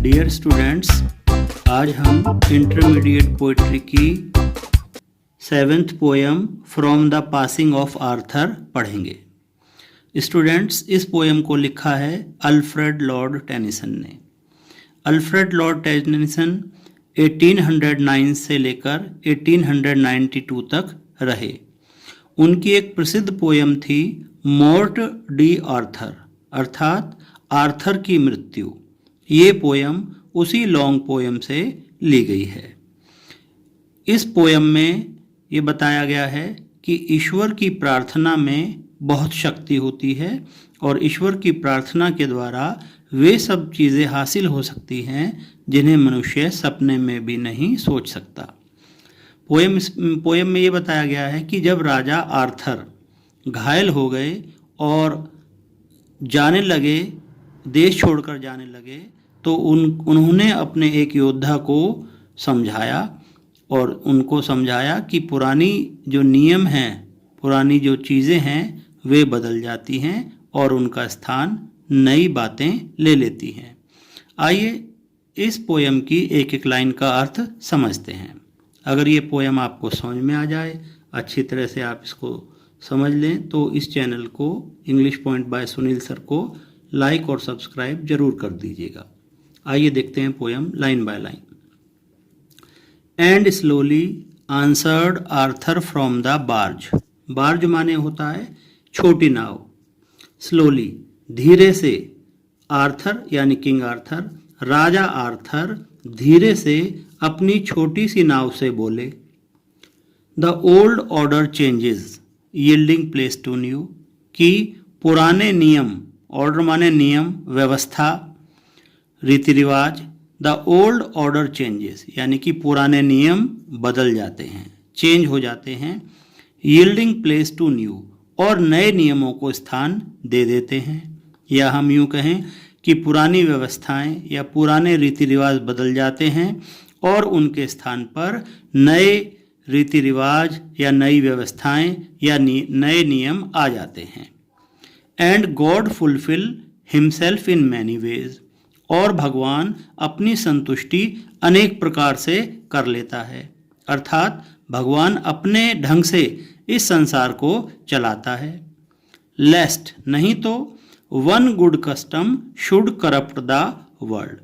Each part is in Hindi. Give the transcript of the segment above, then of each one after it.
डियर स्टूडेंट्स, आज हम इंटरमीडिएट पोइट्री की 7th poem from the passing of Arthur पढ़ेंगे। स्टूडेंट्स, इस पोएम को लिखा है अल्फ्रेड लॉर्ड टेनिसन ने। अल्फ्रेड लॉर्ड टेनिसन 1809 से लेकर 1892 तक रहे। उनकी एक प्रसिद्ध पोएम थी मॉर्ट डी आर्थर, अर्थात आर्थर की मृत्यु। ये पोएम उसी लॉन्ग पोएम से ली गई है। इस पोएम में ये बताया गया है कि ईश्वर की प्रार्थना में बहुत शक्ति होती है और ईश्वर की प्रार्थना के द्वारा वे सब चीज़ें हासिल हो सकती हैं जिन्हें मनुष्य सपने में भी नहीं सोच सकता। पोएम में ये बताया गया है कि जब राजा आर्थर घायल हो गए और जाने लगे, देश छोड़कर जाने लगे, तो उन्होंने अपने एक योद्धा को समझाया और उनको समझाया कि पुरानी जो नियम हैं, पुरानी जो चीज़ें हैं, वे बदल जाती हैं और उनका स्थान नई बातें ले लेती हैं। आइए इस पोएम की एक एक लाइन का अर्थ समझते हैं। अगर ये पोएम आपको समझ में आ जाए, अच्छी तरह से आप इसको समझ लें, तो इस चैनल को English point by Sunil sir को लाइक और सब्सक्राइब जरूर कर दीजिएगा। आइए देखते हैं poem line by line. And slowly answered Arthur from the barge. Barge माने होता है छोटी नाव। स्लोली धीरे से, आर्थर यानी किंग आर्थर, राजा आर्थर धीरे से अपनी छोटी सी नाव से बोले। The old order changes yielding place to new, कि पुराने नियम, ऑर्डर माने नियम, व्यवस्था, रीति रिवाज। द ओल्ड ऑर्डर चेंजेस यानी कि पुराने नियम बदल जाते हैं, चेंज हो जाते हैं। यील्डिंग प्लेस टू न्यू, और नए नियमों को स्थान दे देते हैं। या हम यूँ कहें कि पुरानी व्यवस्थाएं या पुराने रीति रिवाज बदल जाते हैं और उनके स्थान पर नए रीति रिवाज या नई व्यवस्थाएं या नए नियम आ जाते हैं। And God fulfil himself in many ways, और भगवान अपनी संतुष्टि अनेक प्रकार से कर लेता है, अर्थात भगवान अपने ढंग से इस संसार को चलाता है। लेस्ट नहीं तो one good custom should corrupt the world,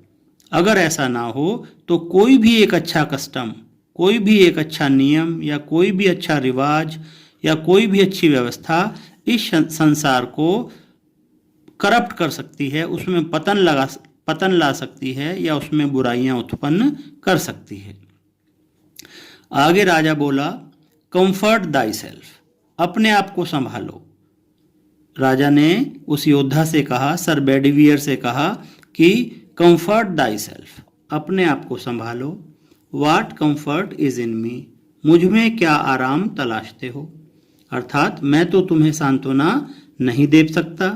अगर ऐसा ना हो तो कोई भी एक अच्छा कस्टम, कोई भी एक अच्छा नियम या कोई भी अच्छा रिवाज या कोई भी अच्छी व्यवस्था इस संसार को करप्ट कर सकती है, उसमें पतन ला सकती है या उसमें बुराइयां उत्पन्न कर सकती है। आगे राजा बोला, कंफर्ट दाई सेल्फ, अपने आप को संभालो। राजा ने उस योद्धा से कहा, सर बेडीवियर से कहा कि कंफर्ट दाई सेल्फ, अपने आप को संभालो। वाट कंफर्ट इज इन मी, मुझ में क्या आराम तलाशते हो, अर्थात मैं तो तुम्हें सांत्वना नहीं दे सकता।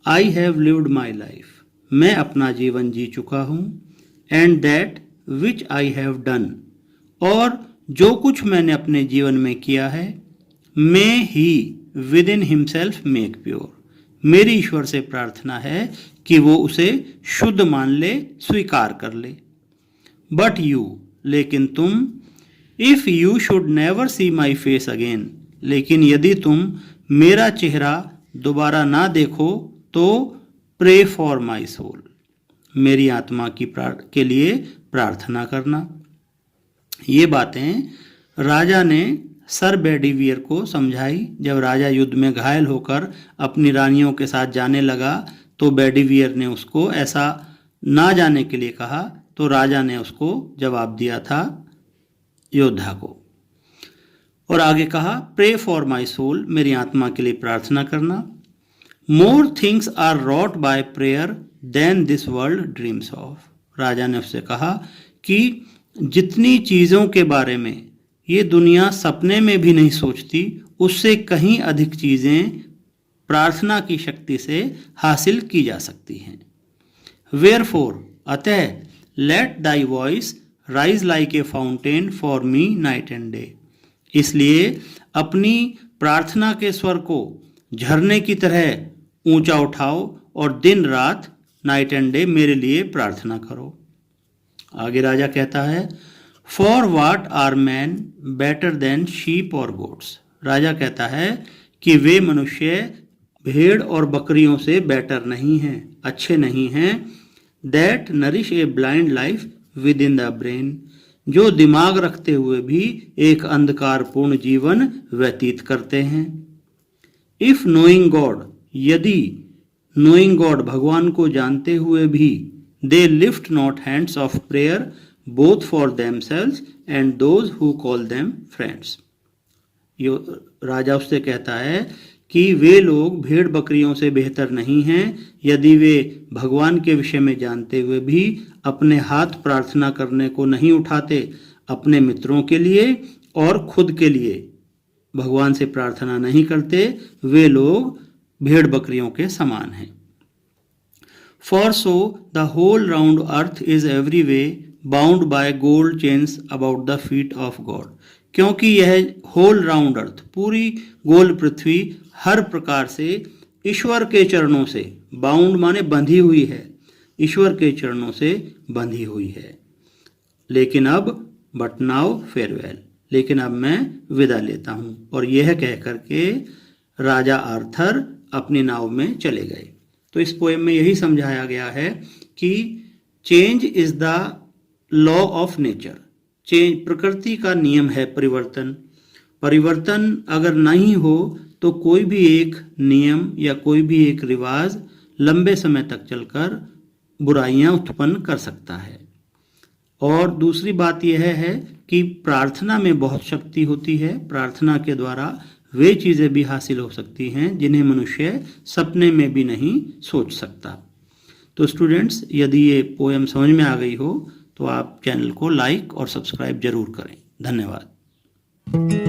I have lived my life, मैं अपना जीवन जी चुका हूँ। And that which I have done, और जो कुछ मैंने अपने जीवन में किया है, may he within himself make pure, मेरी ईश्वर से प्रार्थना है कि वो उसे शुद्ध मान ले, स्वीकार कर ले। बट यू, लेकिन तुम, if you should never see my face again, लेकिन यदि तुम मेरा चेहरा दोबारा ना देखो तो प्रे फॉर माई सोल, मेरी आत्मा के लिए प्रार्थना करना। ये बातें राजा ने सर बेडीवियर को समझाई। जब राजा युद्ध में घायल होकर अपनी रानियों के साथ जाने लगा तो बेडीवियर ने उसको ऐसा ना जाने के लिए कहा, तो राजा ने उसको जवाब दिया था योद्धा को, और आगे कहा, प्रे फॉर माई सोल, मेरी आत्मा के लिए प्रार्थना करना। More things are wrought by prayer than this world dreams of, राजा ने उससे कहा कि जितनी चीज़ों के बारे में ये दुनिया सपने में भी नहीं सोचती, उससे कहीं अधिक चीज़ें प्रार्थना की शक्ति से हासिल की जा सकती हैं। वेयरफॉर, अतः, let thy voice rise like a fountain for me night and day, इसलिए अपनी प्रार्थना के स्वर को झरने की तरह ऊंचा उठाओ और दिन रात नाइट एंड डे मेरे लिए प्रार्थना करो। आगे राजा कहता है, for what are men better than sheep और गोट्स। राजा कहता है कि वे मनुष्य भेड़ और बकरियों से बेटर नहीं हैं, अच्छे नहीं हैं। That nourish a blind life with in the brain, जो दिमाग रखते हुए भी एक अंधकारपूर्ण जीवन व्यतीत करते हैं। इफ नोइंग गॉड, यदि नोइंग गॉड भगवान को जानते हुए भी they lift not hands of prayer both for themselves and those who call them friends. राजा उससे कहता है कि वे लोग भेड़ बकरियों से बेहतर नहीं हैं यदि वे भगवान के विषय में जानते हुए भी अपने हाथ प्रार्थना करने को नहीं उठाते, अपने मित्रों के लिए और खुद के लिए भगवान से प्रार्थना नहीं करते, वे लोग भेड़ बकरियों के समान हैं। For so the whole round earth is every way bound by gold chains about the feet of God, क्योंकि यह होल राउंड अर्थ, पूरी गोल पृथ्वी हर प्रकार से ईश्वर के चरणों से, बाउंड माने बंधी हुई है, ईश्वर के चरणों से बंधी हुई है। लेकिन अब बट नाउ फेयरवेल, लेकिन अब मैं विदा लेता हूं। और यह कह करके राजा आर्थर अपनी नाव में चले गए। तो इस पोएम में यही समझाया गया है कि change is the law of nature, change प्रकृति का नियम है परिवर्तन। परिवर्तन अगर नहीं हो तो कोई भी एक नियम या कोई भी एक रिवाज लंबे समय तक चलकर बुराइयां उत्पन्न कर सकता है। और दूसरी बात यह है कि प्रार्थना में बहुत शक्ति होती है। प्रार्थना के द्वारा वे चीज़ें भी हासिल हो सकती हैं जिन्हें मनुष्य सपने में भी नहीं सोच सकता। तो स्टूडेंट्स, यदि ये पोएम समझ में आ गई हो तो आप चैनल को लाइक और सब्सक्राइब जरूर करें। धन्यवाद।